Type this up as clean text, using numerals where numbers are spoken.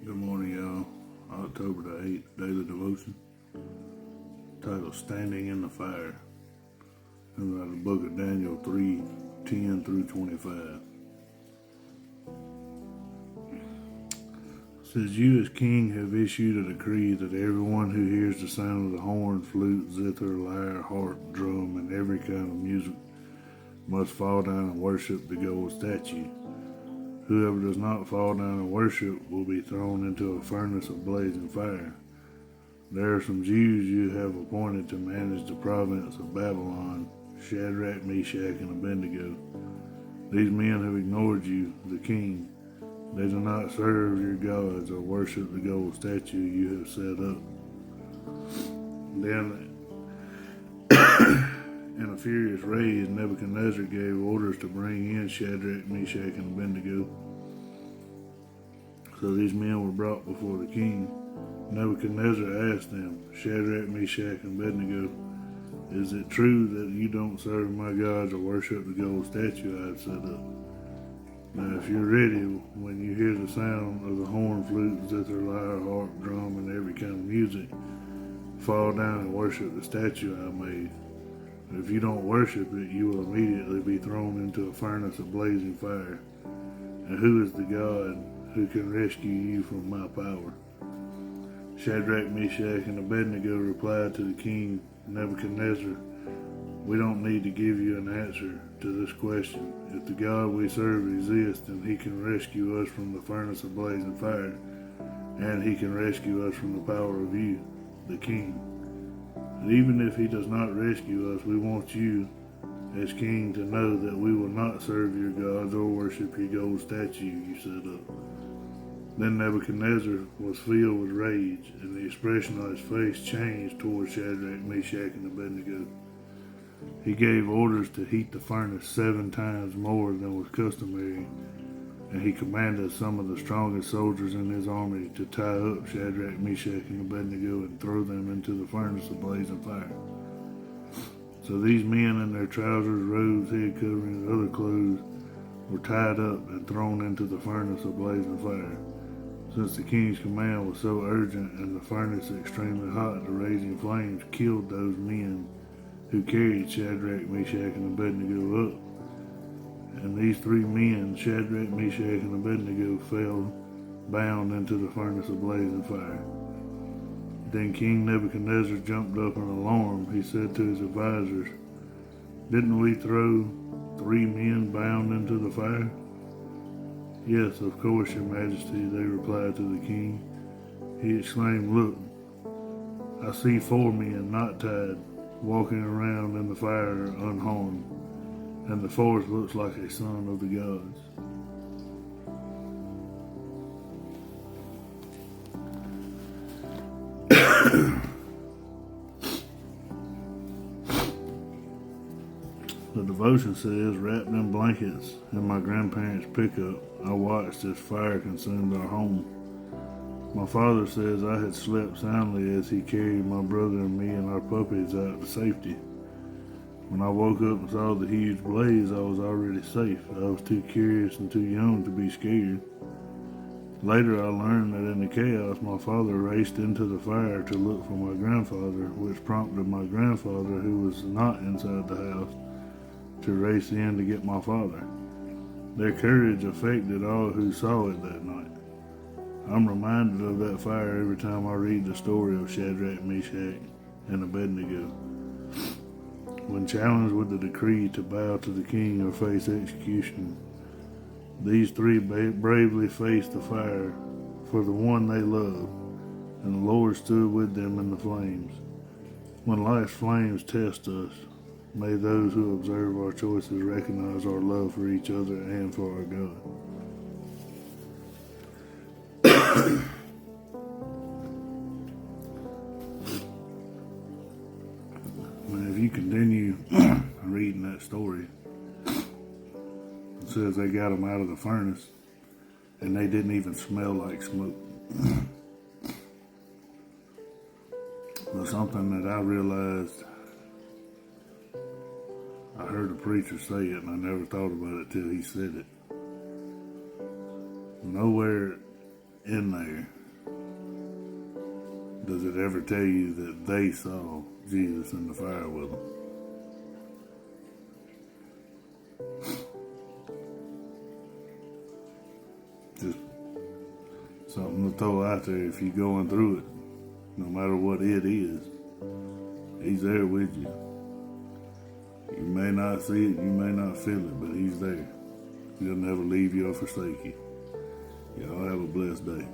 Good morning, y'all. October the 8th, Daily Devotion. Titled Standing in the Fire. And out of the book of Daniel 3:10 through 25. It says, You as king have issued a decree that everyone who hears the sound of the horn, flute, zither, lyre, harp, drum, and every kind of music must fall down and worship the gold statue. Whoever does not fall down and worship will be thrown into a furnace of blazing fire. There are some Jews you have appointed to manage the province of Babylon, Shadrach, Meshach, and Abednego. These men have ignored you, the king. They do not serve your gods or worship the gold statue you have set up. Then, in a furious rage, Nebuchadnezzar gave orders to bring in Shadrach, Meshach, and Abednego. So these men were brought before the king. Nebuchadnezzar asked them, Shadrach, Meshach, and Abednego, is it true that you don't serve my gods or worship the gold statue I have set up? Now if you're ready, when you hear the sound of the horn, flute, zither, lyre, harp, drum, and every kind of music, fall down and worship the statue I made. If you don't worship it, you will immediately be thrown into a furnace of blazing fire. And who is the God who can rescue you from my power? Shadrach, Meshach, and Abednego replied to the king Nebuchadnezzar, We don't need to give you an answer to this question. If the God we serve exists, then he can rescue us from the furnace of blazing fire, and he can rescue us from the power of you, the king. And even if he does not rescue us, we want you, as king, to know that we will not serve your gods or worship your gold statue you set up. Then Nebuchadnezzar was filled with rage, and the expression on his face changed toward Shadrach, Meshach, and Abednego. He gave orders to heat the furnace 7 times more than was customary, and he commanded some of the strongest soldiers in his army to tie up Shadrach, Meshach, and Abednego and throw them into the furnace of blazing fire. So these men in their trousers, robes, head coverings, and other clothes were tied up and thrown into the furnace of blazing fire. Since the king's command was so urgent and the furnace extremely hot, the raging flames killed those men who carried Shadrach, Meshach, and Abednego up. And these 3 men, Shadrach, Meshach, and Abednego, fell bound into the furnace of blazing fire. Then King Nebuchadnezzar jumped up in alarm. He said to his advisors, Didn't we throw 3 men bound into the fire? Yes, of course, your majesty, they replied to the king. He exclaimed, Look, I see 4 men not tied, walking around in the fire unharmed, and the 4th looks like a son of the gods. The devotion says, wrapped in blankets in my grandparents' pickup, I watched as fire consumed our home. My father says I had slept soundly as he carried my brother and me and our puppies out to safety. When I woke up and saw the huge blaze, I was already safe. I was too curious and too young to be scared. Later I learned that in the chaos, my father raced into the fire to look for my grandfather, which prompted my grandfather, who was not inside the house, to race in to get my father. Their courage affected all who saw it that night. I'm reminded of that fire every time I read the story of Shadrach, Meshach, and Abednego. When challenged with the decree to bow to the king or face execution, these 3 bravely faced the fire for the one they loved, and the Lord stood with them in the flames. When life's flames test us, may those who observe our choices recognize our love for each other and for our God. Now, if you continue reading that story, it says they got them out of the furnace and they didn't even smell like smoke. But something that I realized, I heard a preacher say it and I never thought about it till he said it. Nowhere in there does it ever tell you that they saw Jesus in the fire with them. Just something to throw out there if you're going through it. No matter what it is, he's there with you. You may not see it, you may not feel it, but he's there. He'll never leave you or forsake you. Y'all have a blessed day.